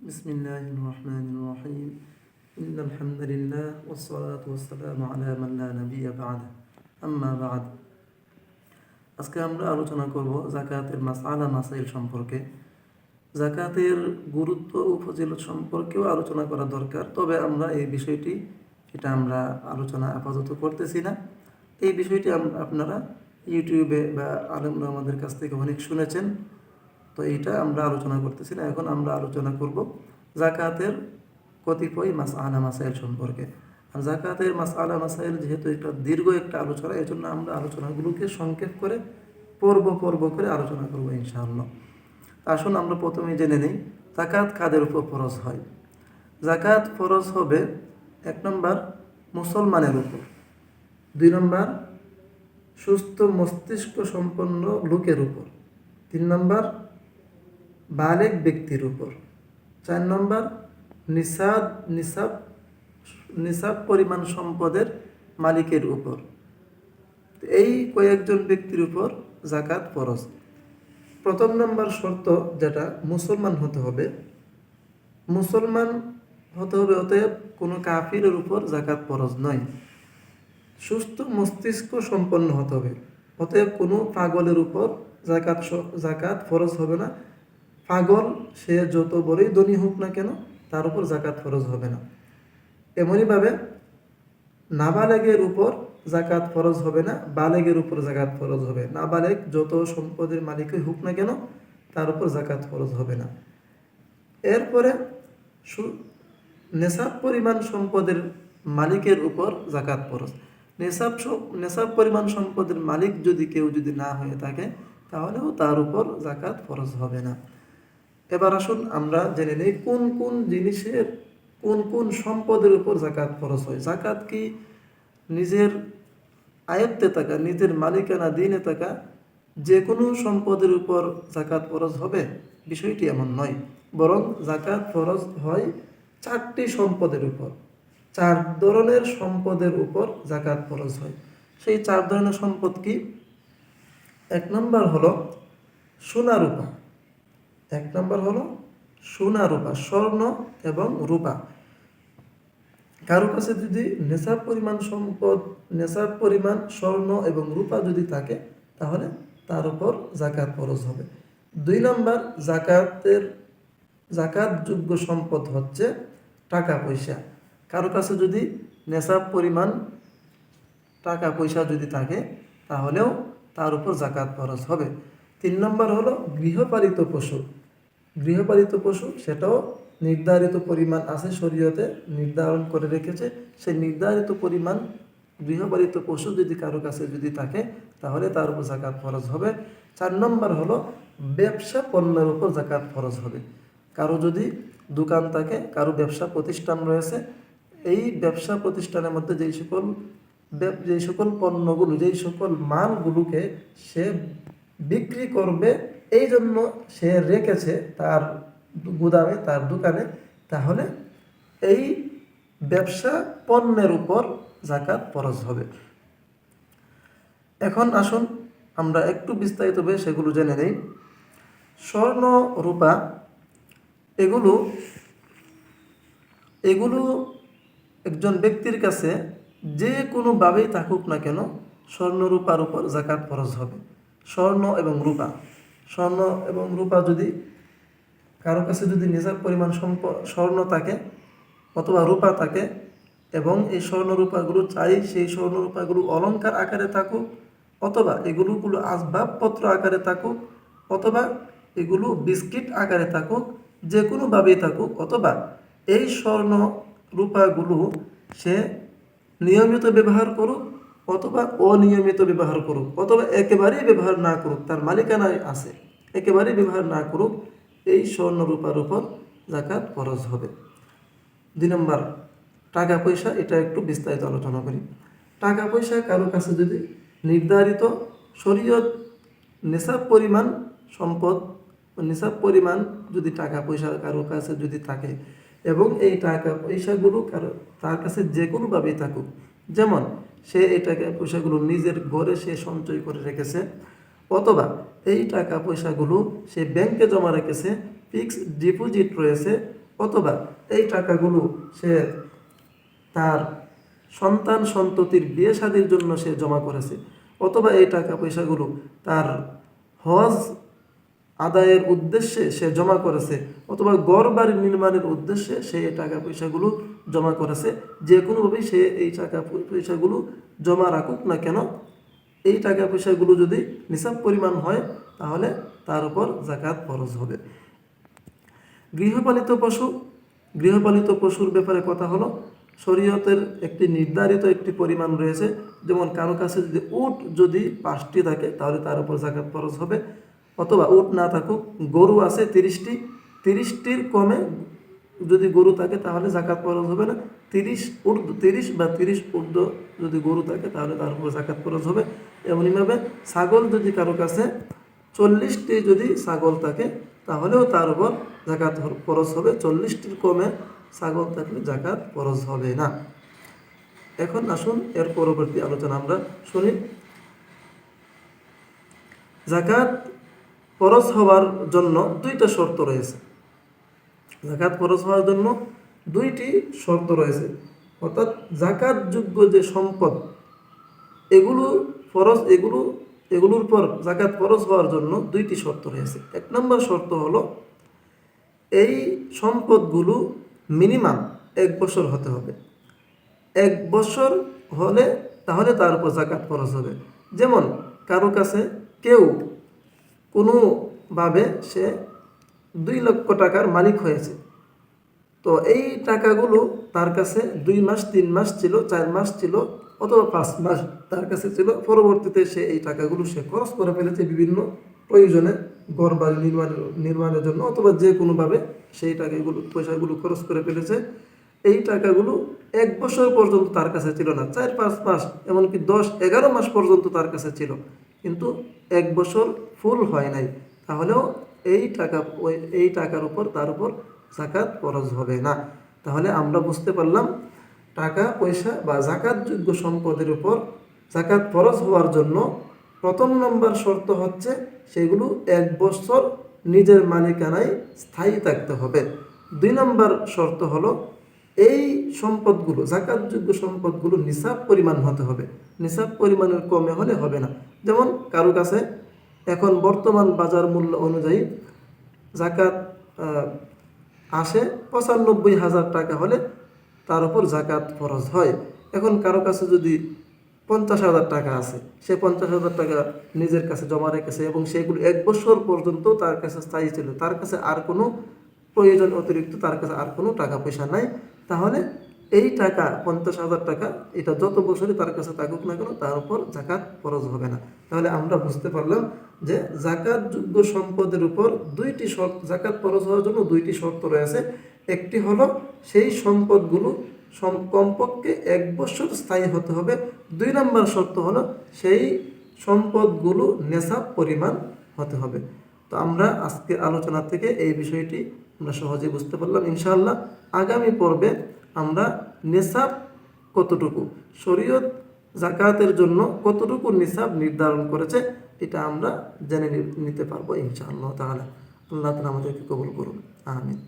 بسم الله الرحمن الرحيم إن الحمد لله والصلاة والسلام على من لا نبي بعده أما بعد আজকে আমরা আলোচনা করব যাকাতের মাসআলা মাসাইল সম্পর্কে। যাকাতের গুরুত্ব ও ফজিলত সম্পর্কেও আলোচনা করা দরকার, তবে আমরা এই বিষয়টি আমরা আলোচনা আপাতত করতেছি না। এই বিষয়টি আপনারা ইউটিউবে বা আলেমরা আমাদের কাছ থেকে অনেক শুনেছেন, তো এইটা আমরা আলোচনা করতেছি না। এখন আমরা আলোচনা করব যাকাতের কতিপয় মাসআলা মাসাইল সম্পর্কে। আর যাকাতের মাসআলা মাসাইল যেহেতু একটা দীর্ঘ একটা আলোচনা, এই জন্য আমরা আলোচনাগুলোকে সংক্ষেপ করে পর্ব করে আলোচনা করব ইনশাআল্লাহ। আসুন আমরা প্রথমে জেনে নিই যাকাত কাদের উপর ফরজ হয়। যাকাত ফরজ হবে 1 নম্বর মুসলমানের উপর, 2 নম্বর সুস্থ মস্তিষ্ক সম্পন্ন লোকের উপর, 3 নম্বর বালেগ ব্যক্তির উপর, 4 নম্বর নিসাব পরিমাণ সম্পদের মালিকের উপর। এই কয়েকজন ব্যক্তির উপর যাকাত ফরজ। প্রথম নম্বর শর্ত যেটা, মুসলমান হতে হবে। অতএব কোনো কাফিরের উপর যাকাত ফরজ নয়। সুস্থ মস্তিষ্ক সম্পন্ন হতে হবে, অতএব কোনো পাগলের উপর যাকাত ফরজ হবে না। পাগল সে যত বড়ই ধনী হোক না কেন, তার উপর যাকাত ফরজ হবে না। এমনইভাবে নাবালেগের উপর যাকাত ফরজ হবে না, বালেগের উপর যাকাত ফরজ হবে। নাবালেগ যত সম্পদের মালিকই হোক না কেন, তার উপর যাকাত ফরজ হবে না। এরপরে নেশাব পরিমাণ সম্পদের মালিকের উপর যাকাত ফরজ। নেশাব পরিমাণ সম্পদের মালিক কেউ যদি না হয়ে থাকে, তাহলেও তার উপর যাকাত ফরজ হবে না। এবার আসুন আমরা জেনে নিই কোন কোন জিনিসের কোন সম্পদের উপর যাকাত ফরজ হয়। যাকাত কি নিজের আয়ত্তে থাকা, নিজের মালিকানা দিনে থাকা যে কোনো সম্পদের উপর যাকাত ফরজ হবে? বিষয়টি এমন নয়, বরং যাকাত ফরজ হয় 4টি সম্পদের উপর। 4 ধরনের সম্পদের উপর যাকাত ফরজ হয়। সেই 4 ধরনের সম্পদ কি? 1 নম্বর হলো সোনা রূপা। 1 নম্বর হলো সোনা রূপা, স্বর্ণ এবং রূপা। কারো কাছে যদি নেশাব পরিমাণ স্বর্ণ এবং রূপা যদি থাকে, তাহলে তার উপর যাকাত ফরজ হবে। 2 নম্বর যাকাতযোগ্য সম্পদ হচ্ছে টাকা পয়সা। কারো কাছে যদি নেশাব পরিমাণ টাকা পয়সা যদি থাকে, তাহলেও তার উপর যাকাত ফরজ হবে। 3 নম্বর হলো গৃহপালিত পশু, সেটাও নির্ধারিত পরিমাণ আছে, শরীয়তে নির্ধারণ করে রেখেছে। সেই নির্ধারিত পরিমাণ গৃহপালিত পশু যদি কারো কাছে যদি থাকে, তাহলে তার উপর যাকাত ফরজ হবে। 4 নম্বর হলো ব্যবসা পণ্যের উপর যাকাত ফরজ হবে। কারো যদি দোকান থাকে, কারো ব্যবসা প্রতিষ্ঠান রয়েছে, এই ব্যবসা প্রতিষ্ঠানের মধ্যে যেই সকল পণ্যগুলো, যেই সকল মালগুলোকে সে বিক্রি করবে, এই জন্য সে রেখেছে তার গুদামে, তার দোকানে, তাহলে এই ব্যবসা পণ্যের উপর যাকাত ফরজ হবে। এখন আসুন আমরা একটু বিস্তারিতভাবে সেগুলো জেনে নেই। স্বর্ণ রূপা এগুলো একজন ব্যক্তির কাছে যে কোনোভাবেই থাকুক না কেন, স্বর্ণ রূপার উপর যাকাত ফরজ হবে। স্বর্ণ এবং রূপা যদি কারো কাছে যদি নিসাব পরিমাণ স্বর্ণ থাকে অথবা রূপা থাকে, এবং এই স্বর্ণ রূপাগুলো সেই স্বর্ণ রূপাগুলো অলংকার আকারে থাকুক, অথবা এগুলো আসবাবপত্র আকারে থাকুক, অথবা এগুলো বিস্কিট আকারে থাকুক, যে কোনোভাবেই থাকুক, অথবা এই স্বর্ণ রূপাগুলো সে নিয়মিত ব্যবহার করুক অথবা অনিয়মিত ব্যবহার করুক, অথবা একেবারেই ব্যবহার না করুক, তার মালিকানায় আছে, একেবারেই ব্যবহার না করুক, এই স্বর্ণ রূপার উপর যাকাত ফরজ হবে। 2 নম্বর টাকা পয়সা, এটা একটু বিস্তারিত আলোচনা করি। টাকা পয়সা কারো কাছে যদি নির্ধারিত শরীয়ত নিসাব পরিমাণ যদি টাকা পয়সা কারো কাছে যদি থাকে, এবং এই টাকা পয়সাগুলো তার কাছে যে কোনোভাবেই থাকুক, যেমন সে এই টাকা পয়সাগুলো নিজের ঘরে সে সঞ্চয় করে রেখেছে, অথবা এই টাকা পয়সাগুলো সে ব্যাংকে জমা রেখেছে, ফিক্সড ডিপোজিট রয়েছে, অথবা এই টাকাগুলো সে তার সন্তান সন্ততির বিয়ে শাদীর জন্য সে জমা করেছে, অথবা এই টাকা পয়সাগুলো তার হজ আদায়ের উদ্দেশ্যে সে জমা করেছে, অথবা ঘর বাড়ি নির্মাণের উদ্দেশ্যে সে এই টাকা পয়সাগুলো জমা করেছে। যে কোনোভাবেই সে এই টাকা পয়সাগুলো জমা রাখুক না কেন, এই টাকা পয়সাগুলো যদি নিসাব পরিমাণ হয় তাহলে তার উপর যাকাত ফরজ হবে। গৃহপালিত পশুর ব্যাপারে কথা হলো, শরীয়তের একটি নির্ধারিত একটি পরিমাণ রয়েছে। যেমন কারো কাছে যদি উট যদি 5টি থাকে তাহলে তার উপর যাকাত ফরজ হবে, অথবা উট না থাকুক, গরু আছে 30টির কমে যদি গরু থাকে তাহলে যাকাত ফরজ হবে না। 30 বা 30 ঊর্ধ্ব যদি গরু থাকে তাহলে তার উপর যাকাত ফরজ হবে। এমনইভাবে ছাগল যদি কারো কাছে 40টি যদি ছাগল থাকে তাহলেও তার উপর যাকাত ফরজ হবে। 40টির কমে ছাগল থাকলে যাকাত ফরজ হবে না। এখন আসুন এর পরবর্তী আলোচনা আমরা শুনি। যাকাত ফরজ হওয়ার জন্য 2টা শর্ত রয়েছে। যাকাত ফরজ হওয়ার জন্য 2টি শর্ত রয়েছে, অর্থাৎ যাকাতযোগ্য যে সম্পদ এগুলোর পর যাকাত ফরজ হওয়ার জন্য 2টি শর্ত রয়েছে। 1 নম্বর শর্ত হলো এই সম্পদগুলো মিনিমাম 1 বছর হতে হবে। 1 বছর হলে তাহলে তার উপর যাকাত ফরজ হবে। যেমন কারো কাছে কেউ কোনোভাবে সে 2 লক্ষ টাকার মালিক হয়েছে, তো এই টাকাগুলো তার কাছে 2 মাস 3 মাস ছিল, 4 মাস ছিল, অথবা 5 মাস তার কাছে ছিল। পরবর্তীতে সে এই টাকাগুলো সে খরচ করে ফেলেছে বিভিন্ন প্রয়োজনে, ঘর বাড়ি নির্মাণের জন্য, অথবা যে কোনোভাবে সেই পয়সাগুলো খরচ করে ফেলেছে। এই টাকাগুলো 1 বছর পর্যন্ত তার কাছে ছিল না, 4-5 মাস, এমনকি 10-11 মাস পর্যন্ত তার কাছে ছিল, কিন্তু 1 বছর ফুল হয় নাই, তাহলেও এই টাকার উপর তার উপর যাকাত ফরজ হবে না। তাহলে আমরা বুঝতে পারলাম টাকা পয়সা বা যাকাতযোগ্য সম্পদের উপর যাকাত ফরজ হওয়ার জন্য 1 নম্বর শর্ত হচ্ছে সেগুলো 1 বছর নিজের মালিকানায় স্থায়ী থাকতে হবে। 2 নম্বর শর্ত হলো এই সম্পদগুলো, যাকাতযোগ্য সম্পদগুলো নিসাব পরিমাণ হতে হবে। নিসাব পরিমাণের কমে হলে হবে না। যেমন কারো কাছে এখন বর্তমান বাজার মূল্য অনুযায়ী যাকাত আসে 95,000 টাকা হলে তার উপর যাকাত ফরজ হয়। এখন কারো কাছে যদি 50,000 টাকা আছে, সে 50,000 টাকা নিজের কাছে জমা রেখেছে এবং সেগুলো 1 বছর পর্যন্ত তার কাছে স্থায়ী ছিল, তার কাছে আর কোনো প্রয়োজন অতিরিক্ত তার কাছে আর কোনো টাকা পয়সা নাই, তাহলে এই টাকা 50,000 টাকা এটা যত বছরই তার কাছে থাকুক না কেন তার উপর যাকাত ফরজ হবে না। তাহলে আমরা বুঝতে পারলাম যে যাকাতযোগ্য সম্পদের উপর 2টি শর্ত, যাকাত ফরজ হওয়ার জন্য 2টি শর্ত রয়েছে। একটি হলো সেই সম্পদগুলো কমপক্ষে 1 বছর স্থায়ী হতে হবে। 2 নম্বর শর্ত হলো সেই সম্পদগুলো নেসাব পরিমাণ হতে হবে। তো আমরা আজকের আলোচনা থেকে এই বিষয়টি আমরা সহজেই বুঝতে পারলাম। ইনশাআল্লাহ আগামী পর্বে আমরা নেসাব কতটুকু, শরীয়ত যাকাতের জন্য কতটুকু নিসাব নির্ধারণ করেছে এটা আমরা জেনে নিতে পারবো ইনশাআল্লাহ তাআলা। আল্লাহ তাআলা আমাদেরকে কবুল করুন, আমিন।